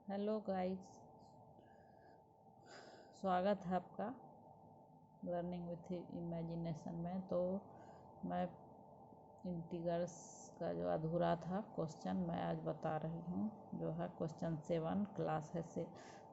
Hello guys, स्वागत है आपका लर्निंग विथ इमेजिनेशन में। तो मैं इंटीग्रल्स का जो अधूरा था क्वेश्चन मैं आज बता रही हूँ, जो है क्वेश्चन 7, क्लास है से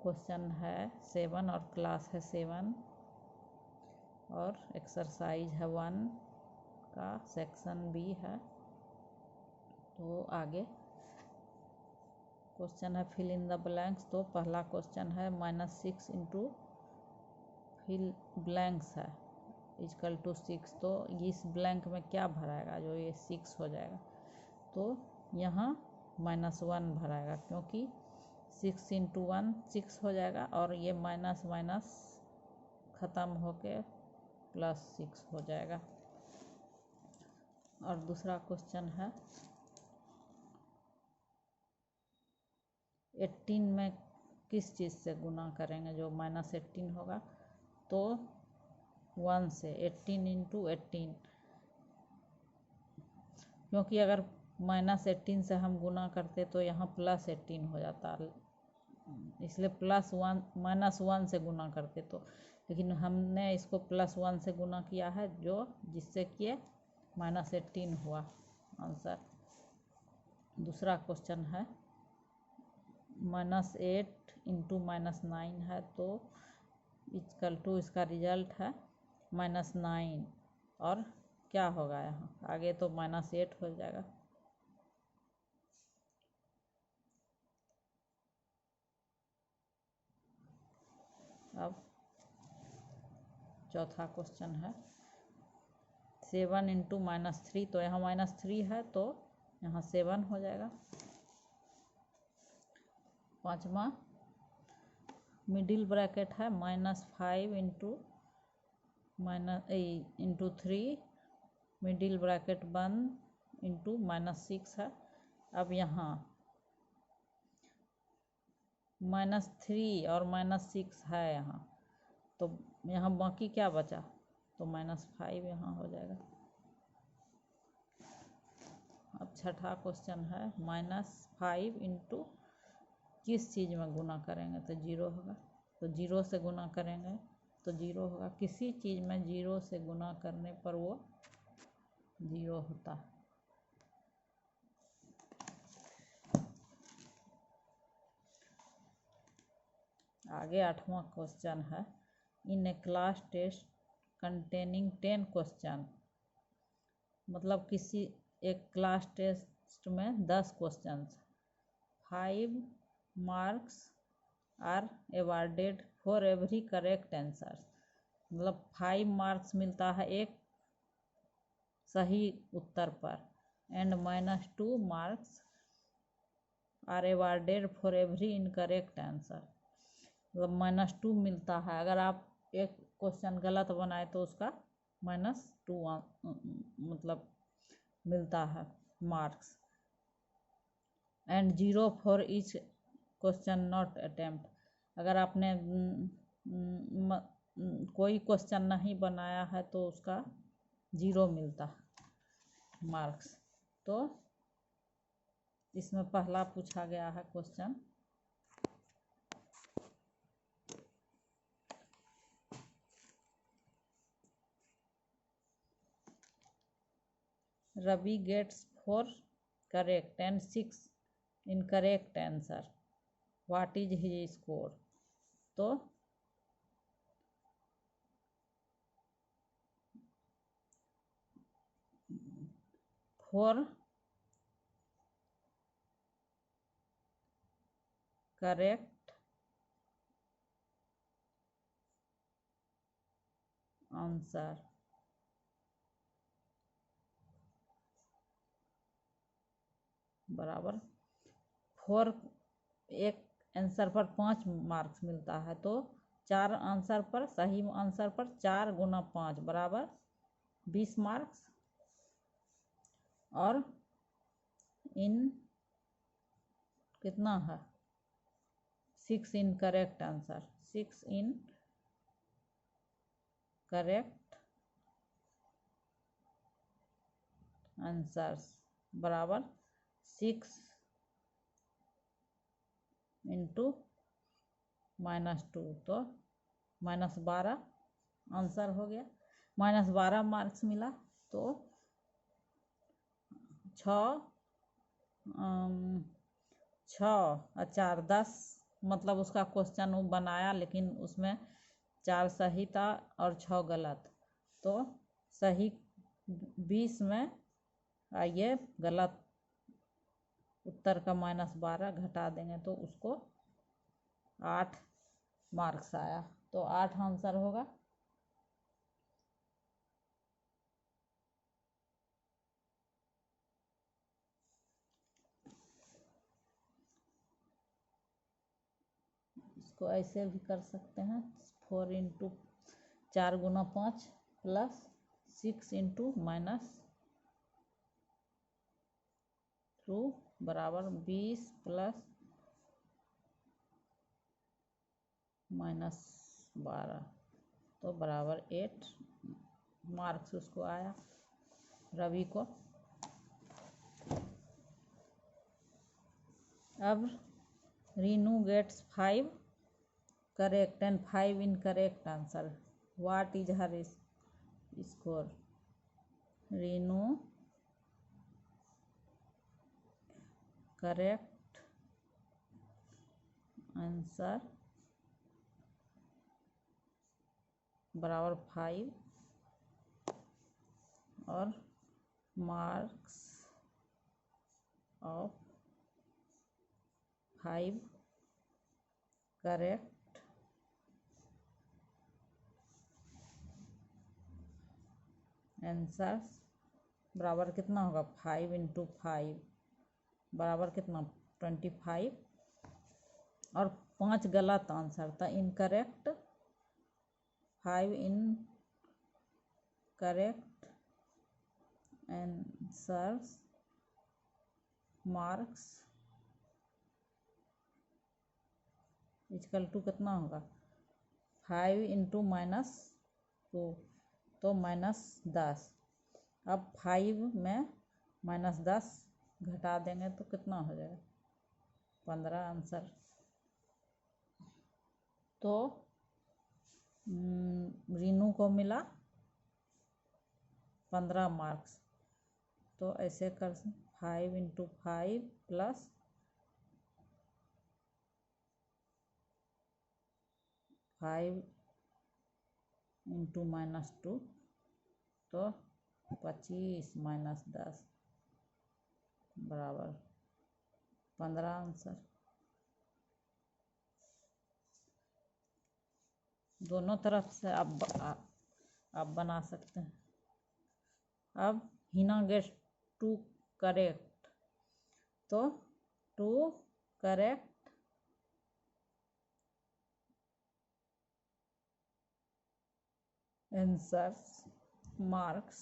क्वेश्चन है 7 और क्लास है 7 और एक्सरसाइज है 1 का सेक्शन बी है। तो आगे क्वेश्चन है फिल इन द ब्लैंक्स। तो पहला क्वेश्चन है -6 इंटू फिल ब्लैंक्स है इजकल टू 6। तो इस ब्लैंक में क्या भराएगा, जो ये 6 हो जाएगा। तो यहाँ -1 भराएगा, क्योंकि 6 इंटू 1 6 हो जाएगा और ये माइनस माइनस ख़त्म होके +6 हो जाएगा। और दूसरा क्वेश्चन है 18 में किस चीज़ से गुना करेंगे, जो -18 होगा। तो 1 से 18 इंटू 18, क्योंकि अगर -18 से हम गुना करते तो यहाँ +18 हो जाता, इसलिए -1 से गुना करते तो, लेकिन हमने इसको +1 से गुना किया है, जो जिससे कि -18 हुआ आंसर। दूसरा क्वेश्चन है -8 इंटू -9 है। तो इक्वल टू इसका रिजल्ट है -9 और क्या होगा यहाँ आगे, तो -8 हो जाएगा। अब चौथा क्वेश्चन है 7 इंटू -3। तो यहाँ -3 है तो यहाँ 7 हो जाएगा। पाँचवा मिडिल ब्रैकेट है -5 इंटू 3 मिडिल ब्रैकेट बंद इंटू -6 है। अब यहाँ -3 और -6 है यहाँ, तो यहाँ बाकी क्या बचा, तो -5 यहाँ हो जाएगा। अब छठा क्वेश्चन है -5 इंटू किस चीज़ में गुना करेंगे, तो 0 होगा। तो 0 से गुना करेंगे तो 0 होगा, किसी चीज़ में 0 से गुना करने पर वो 0 होता है। आगे आठवां क्वेश्चन है in a class test containing 10 question, मतलब किसी एक क्लास टेस्ट में 10 question, 5 marks are awarded for every correct answer. मतलब 5 मार्क्स मिलता है एक सही उत्तर पर, and -2 marks are awarded for every incorrect answer. मतलब -2 मिलता है, अगर आप एक क्वेश्चन गलत बनाए तो उसका -2 मतलब मिलता है marks, and 0 for each question not attempt. अगर आपने कोई क्वेश्चन नहीं बनाया है तो उसका 0 मिलता मार्क्स। तो इसमें पहला पूछा गया है question Ravi gets 4 correct and 6 incorrect answer, what is his score. तो 4 करेक्ट आंसर बराबर 4, एक आंसर पर 5 मार्क्स मिलता है, तो 4 आंसर पर, सही आंसर पर 4 गुना 5 बराबर 20 मार्क्स। और इन कितना है 6 in correct answer, 6 in correct answers बराबर 6 इंटू -2, तो -12 आंसर हो गया। -12 मार्क्स मिला, तो 6 और 4 10, मतलब उसका क्वेश्चन वो बनाया लेकिन उसमें 4 सही था और 6 गलत, तो सही 20 में आइए गलत उत्तर का -12 घटा देंगे तो उसको 8 मार्क्स आया, तो 8 आंसर होगा। इसको ऐसे भी कर सकते हैं, 4 इंटू 4 गुना 5 प्लस 6 इंटू -2 बराबर 20 प्लस -12, तो बराबर 8 मार्क्स उसको आया, रवि को। अब Renu gets 5 correct and 5 incorrect answer, what is her score? Renu correct answer बराबर 5 और मार्क्स ऑफ 5 करेक्ट आंसर्स बराबर कितना होगा? 5 इंटू 5 बराबर कितना? 25, और 5 गलत आंसर था, incorrect 5 incorrect answers marks equal to कितना होगा? 5 इंटू -2, तो -10। अब 5 में -10 घटा देंगे तो कितना हो जाएगा? 15 आंसर। तो रीनू को मिला 15 मार्क्स, तो ऐसे कर 5 इंटू 5 प्लस 5 इंटू -2, तो 25 -10 बराबर 15 आंसर। दोनों तरफ से आप बना सकते हैं। अब हिना गेट्स 2 करेक्ट, तो 2 correct answers marks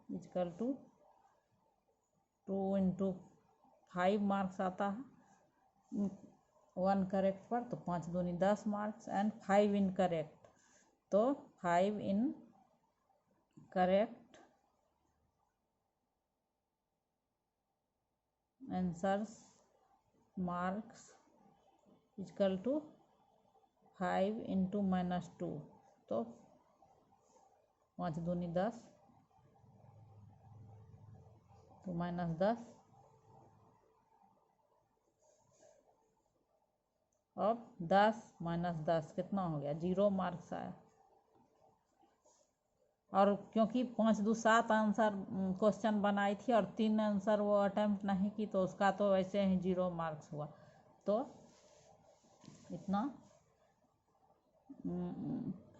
equal to 2 into 5 marks आता है 1 करेक्ट पर, तो 5 दूनी 10 मार्क्स, एंड 5 इनकरेक्ट, तो 5 incorrect answers marks equal to 5 into -2, तो 5 दूनी 10, तो -10। अब 10 -10 कितना हो गया? 0 मार्क्स आया। और क्योंकि 5 2 7 आंसर क्वेश्चन बनाई थी और 3 आंसर वो अटेम्प्ट नहीं की, तो उसका तो वैसे ही 0 मार्क्स हुआ, तो इतना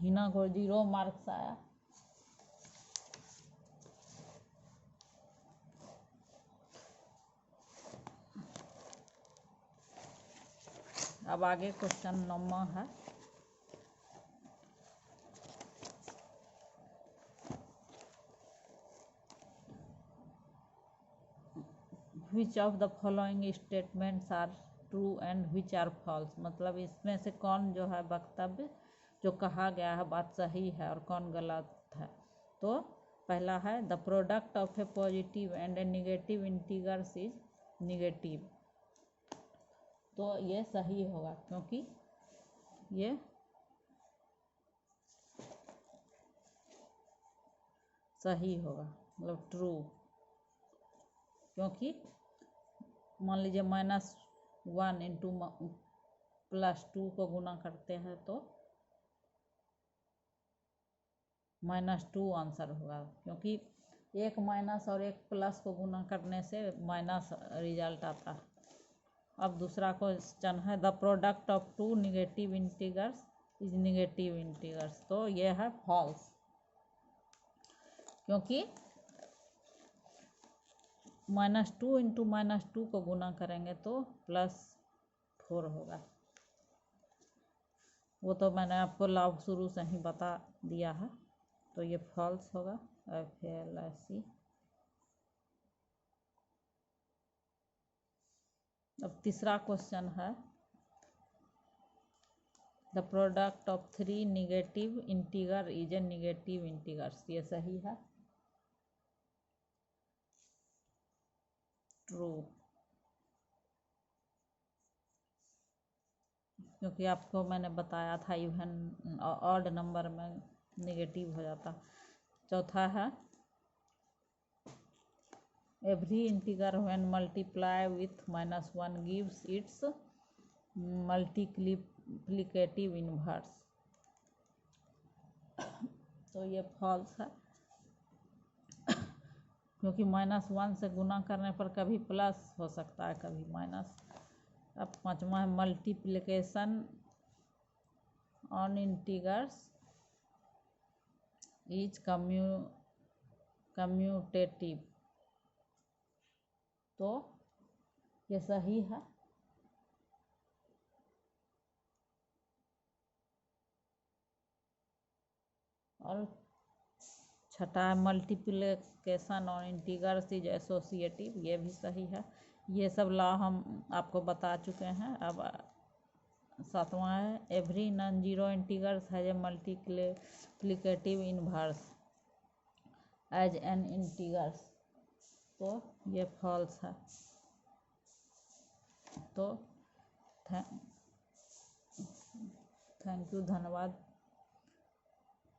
हिना को 0 मार्क्स आया। अब आगे क्वेश्चन 9 है। Which of the following statements are true and which are false, मतलब इसमें से कौन जो है वक्तव्य जो कहा गया है बात सही है और कौन गलत है। तो पहला है the product of A positive and A negative integers is negative, तो ये सही होगा, क्योंकि ये सही होगा, मतलब ट्रू। क्योंकि मान लीजिए -1 इंटू +2 को गुना करते हैं तो -2 आंसर होगा, क्योंकि एक माइनस और एक प्लस को गुना करने से माइनस रिजल्ट आता है। अब दूसरा क्वेश्चन है the product of 2 negative integers is negative integers, तो ये है फॉल्स, क्योंकि -2 इंटू -2 को गुना करेंगे तो +4 होगा। वो तो मैंने आपको लाभ शुरू से ही बता दिया है, तो ये फॉल्स होगा। FALSE। अब तीसरा क्वेश्चन है the product of 3 negative integer is a negative integers, ये सही है, ट्रू। क्योंकि आपको मैंने बताया था इवन ऑड नंबर में नेगेटिव हो जाता। चौथा है every integer when multiply with -1 gives it's multiplicative inverse, तो ये फॉल्स है, क्योंकि -1 से गुना करने पर कभी प्लस हो सकता है, कभी माइनस। अब पांचवा है multiplication on integers is commutative, तो ये सही है। और छठा multiplication on integers is associative, ये भी सही है। ये सब लॉ हम आपको बता चुके हैं। अब सातवां है every non zero integers has a multiplicative inverse as an integers, तो ये फॉल्स है। तो थैंक यू, धन्यवाद।